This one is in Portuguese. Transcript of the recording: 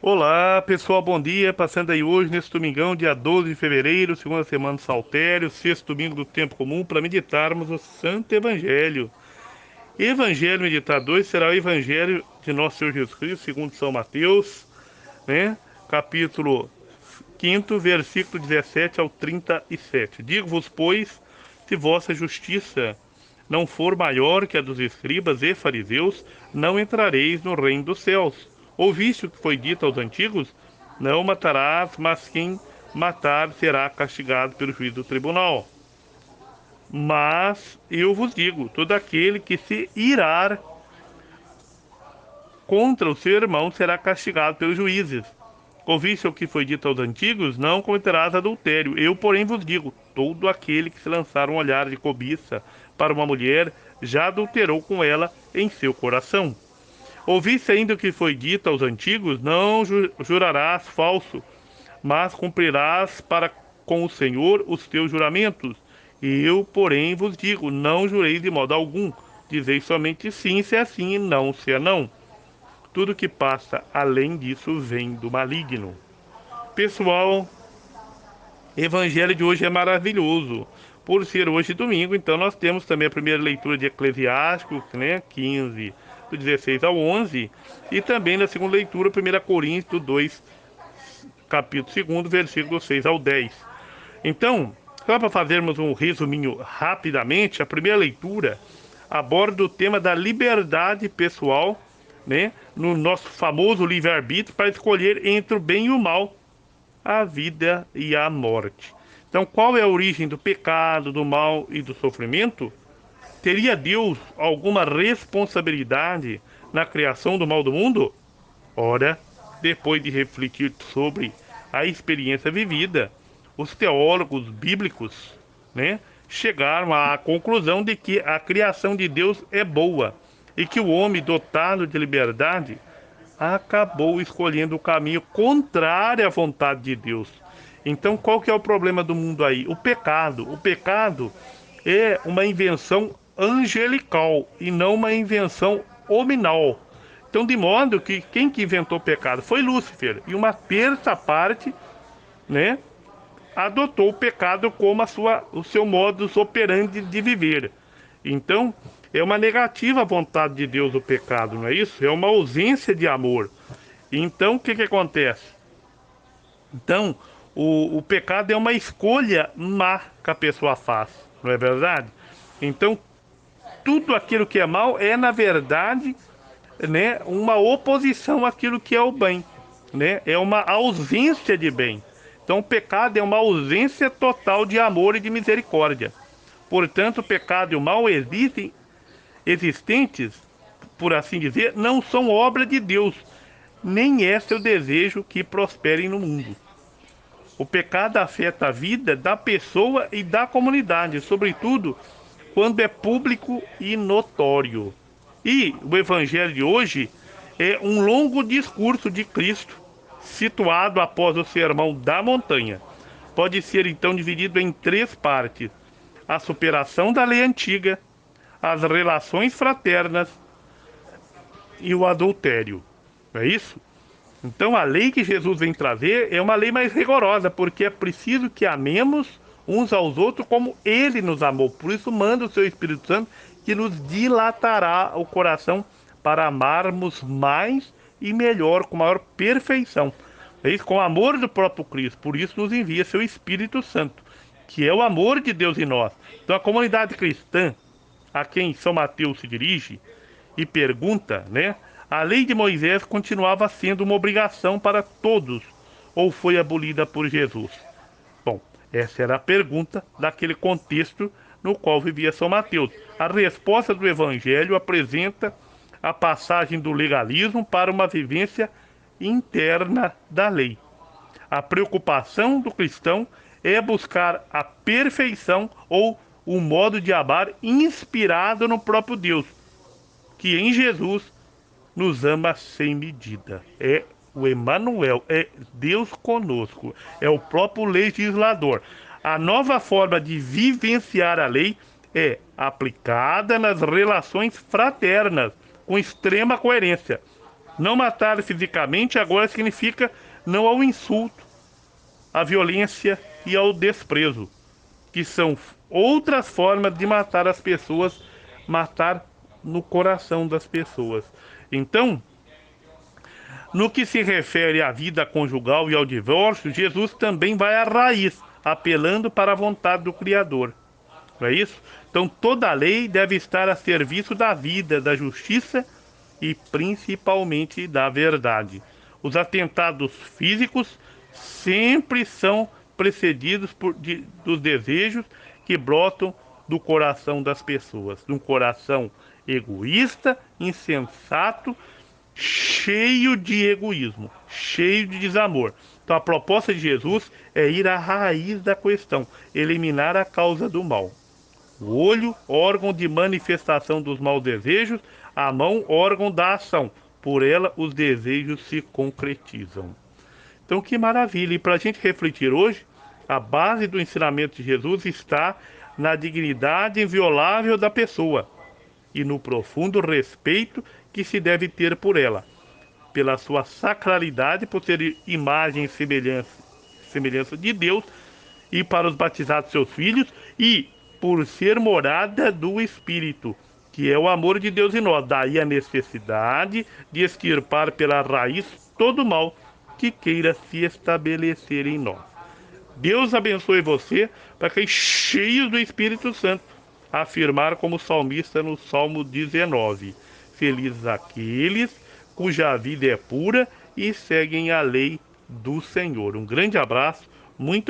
Olá, pessoal, bom dia. Passando aí hoje, nesse domingão, dia 12 de fevereiro, segunda semana do Saltério, sexto domingo do tempo comum, para meditarmos o Santo Evangelho. Evangelho meditado hoje será o Evangelho de Nosso Senhor Jesus Cristo, segundo São Mateus, né? Capítulo 5, versículo 17 ao 37. Digo-vos, pois, se vossa justiça não for maior que a dos escribas e fariseus, não entrareis no reino dos céus. Ouviste o que foi dito aos antigos? Não matarás, mas quem matar será castigado pelo juízo do tribunal. Mas eu vos digo: todo aquele que se irar contra o seu irmão será castigado pelos juízes. Ouviste o que foi dito aos antigos? Não cometerás adultério. Eu, porém, vos digo: todo aquele que se lançar um olhar de cobiça para uma mulher já adulterou com ela em seu coração. Ouviste ainda o que foi dito aos antigos? Não jurarás falso, mas cumprirás para com o Senhor os teus juramentos. Eu, porém, vos digo: não jureis de modo algum. Dizei somente sim, se é sim, e não, se é não. Tudo que passa além disso vem do maligno. Pessoal, Evangelho de hoje é maravilhoso. Por ser hoje domingo, então nós temos também a primeira leitura de Eclesiásticos, né, 15, do 16 ao 11, e também na segunda leitura, 1 Coríntios 2, capítulo 2, versículo 6 ao 10. Então, só para fazermos um resuminho rapidamente, a primeira leitura aborda o tema da liberdade pessoal, né, no nosso famoso livre-arbítrio, para escolher entre o bem e o mal, a vida e a morte. Então, qual é a origem do pecado, do mal e do sofrimento? Teria Deus alguma responsabilidade na criação do mal do mundo? Ora, depois de refletir sobre a experiência vivida, os teólogos bíblicos, né, chegaram à conclusão de que a criação de Deus é boa e que o homem dotado de liberdade acabou escolhendo o caminho contrário à vontade de Deus. Então, qual que é o problema do mundo aí? O pecado. O pecado é uma invenção angelical e não uma invenção hominal. Então, de modo que quem que inventou o pecado foi Lúcifer, e uma terça parte, né, adotou o pecado como o seu modus operandi de viver. Então, é uma negativa à vontade de Deus o pecado, não é isso? É uma ausência de amor. Então, o que que acontece? Então, o pecado é uma escolha má que a pessoa faz, não é verdade? Então, tudo aquilo que é mal é, na verdade, né, uma oposição àquilo que é o bem, né? É uma ausência de bem. Então, o pecado é uma ausência total de amor e de misericórdia. Portanto, o pecado e o mal existentes, por assim dizer, não são obra de Deus, nem é seu desejo que prosperem no mundo. O pecado afeta a vida da pessoa e da comunidade, sobretudo quando é público e notório. E o evangelho de hoje é um longo discurso de Cristo, situado após o sermão da montanha. Pode ser então dividido em três partes: a superação da lei antiga, as relações fraternas e o adultério. Não é isso? Então a lei que Jesus vem trazer é uma lei mais rigorosa, porque é preciso que amemos uns aos outros como ele nos amou. Por isso manda o seu Espírito Santo, que nos dilatará o coração para amarmos mais e melhor, com maior perfeição. É isso, com o amor do próprio Cristo. Por isso nos envia seu Espírito Santo, que é o amor de Deus em nós. Então a comunidade cristã, a quem São Mateus se dirige e pergunta, né? A lei de Moisés continuava sendo uma obrigação para todos, ou foi abolida por Jesus? Bom, essa era a pergunta daquele contexto no qual vivia São Mateus. A resposta do Evangelho apresenta a passagem do legalismo para uma vivência interna da lei. A preocupação do cristão é buscar a perfeição ou o modo de amar inspirado no próprio Deus, que em Jesus nos ama sem medida. É o Emmanuel, é Deus conosco, é o próprio legislador. A nova forma de vivenciar a lei é aplicada nas relações fraternas, com extrema coerência. Não matar fisicamente agora significa não ao insulto, à violência e ao desprezo, que são outras formas de matar as pessoas, matar no coração das pessoas. Então, no que se refere à vida conjugal e ao divórcio, Jesus também vai à raiz, apelando para a vontade do Criador. Não é isso? Então toda a lei deve estar a serviço da vida, da justiça e principalmente da verdade. Os atentados físicos sempre são precedidos dos desejos que brotam do coração das pessoas, de um coração egoísta, insensato, cheio de egoísmo, cheio de desamor. Então a proposta de Jesus é ir à raiz da questão, eliminar a causa do mal. O olho, órgão de manifestação dos maus desejos, a mão, órgão da ação. Por ela, os desejos se concretizam. Então, que maravilha! E para a gente refletir hoje, a base do ensinamento de Jesus está na dignidade inviolável da pessoa e no profundo respeito que se deve ter por ela, pela sua sacralidade, por ser imagem e semelhança de Deus, e para os batizados seus filhos, e por ser morada do Espírito, que é o amor de Deus em nós. Daí a necessidade de extirpar pela raiz todo o mal que queira se estabelecer em nós. Deus abençoe você para que cheios do Espírito Santo, afirmar como salmista no Salmo 19: felizes aqueles cuja vida é pura e seguem a lei do Senhor. Um grande abraço, muito obrigado.